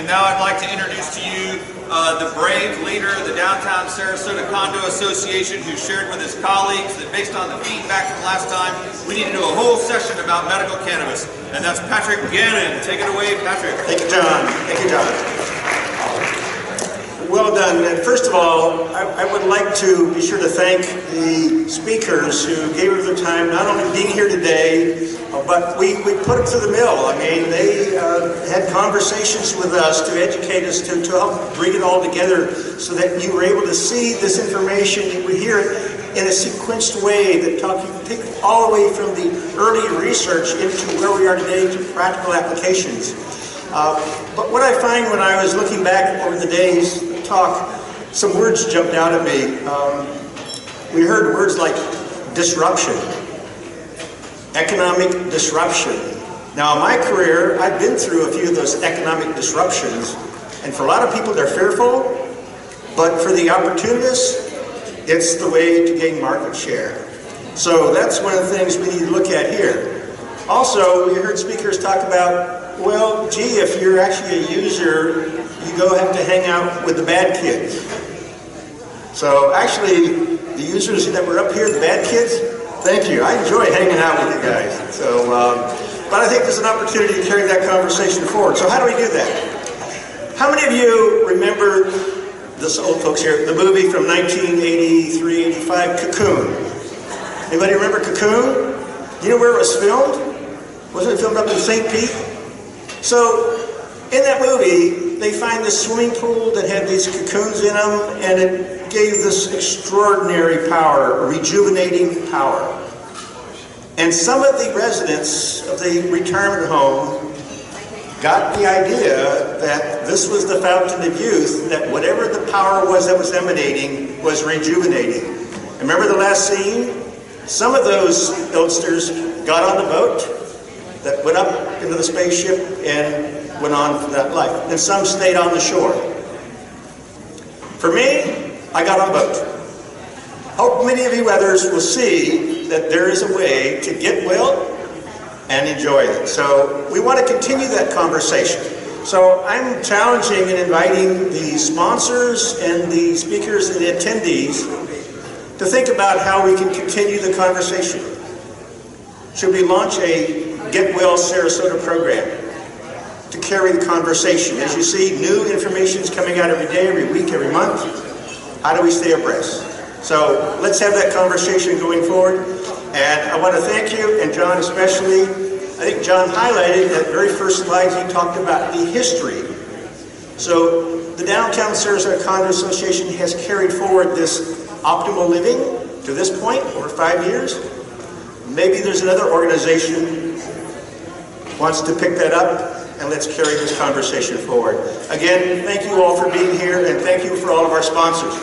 now I'd like to introduce to you the brave leader of the Downtown Sarasota Condo Association, who shared with his colleagues that based on the feedback from last time, we need to do a whole session about medical cannabis. And that's Patrick Gannon. Take it away, Patrick. Thank you, John. Thank you, John. Well done. And first of all, I would like to be sure to thank the speakers who gave us their time, not only being here today, but we put them through the mill. I mean, they had conversations with us to educate us, to help bring it all together so that you were able to see this information, you would hear it in a sequenced way that take all the way from the early research into where we are today to practical applications. But what I find when I was looking back over the day's talk, some words jumped out at me. We heard words like disruption, economic disruption. Now in my career, I've been through a few of those economic disruptions, and for a lot of people they're fearful, but for the opportunists, it's the way to gain market share. So that's one of the things we need to look at here. Also, we heard speakers talk about, well, gee, if you're actually a user, you have to hang out with the bad kids. So actually, the users that were up here, the bad kids, thank you. I enjoy hanging out with you guys. So, but I think there's an opportunity to carry that conversation forward. So how do we do that? How many of you remember, this old folks here, the movie from 1983-85, Cocoon? Anybody remember Cocoon? You know where it was filmed? Wasn't it filmed up in St. Pete? So, in that movie, they find this swimming pool that had these cocoons in them, and it gave this extraordinary power, rejuvenating power. And some of the residents of the retirement home got the idea that this was the fountain of youth, that whatever the power was that was emanating was rejuvenating. And remember the last scene? Some of those youngsters got on the boat that went up into the spaceship and went on for that life. And some stayed on the shore. For me, I got on a boat. Hope many of you others will see that there is a way to get well and enjoy it. So we want to continue that conversation. So I'm challenging and inviting the sponsors and the speakers and the attendees to think about how we can continue the conversation. Should we launch a Get Well Sarasota program to carry the conversation? As you see, new information is coming out every day, every week, every month. How do we stay abreast? So let's have that conversation going forward. And I want to thank you, and John especially. I think John highlighted that very first slide, he talked about the history. So the Downtown Sarasota Condo Association has carried forward this optimal living to this point over 5 years. Maybe there's another organization wants to pick that up, and let's carry this conversation forward. Again, thank you all for being here, and thank you for all of our sponsors.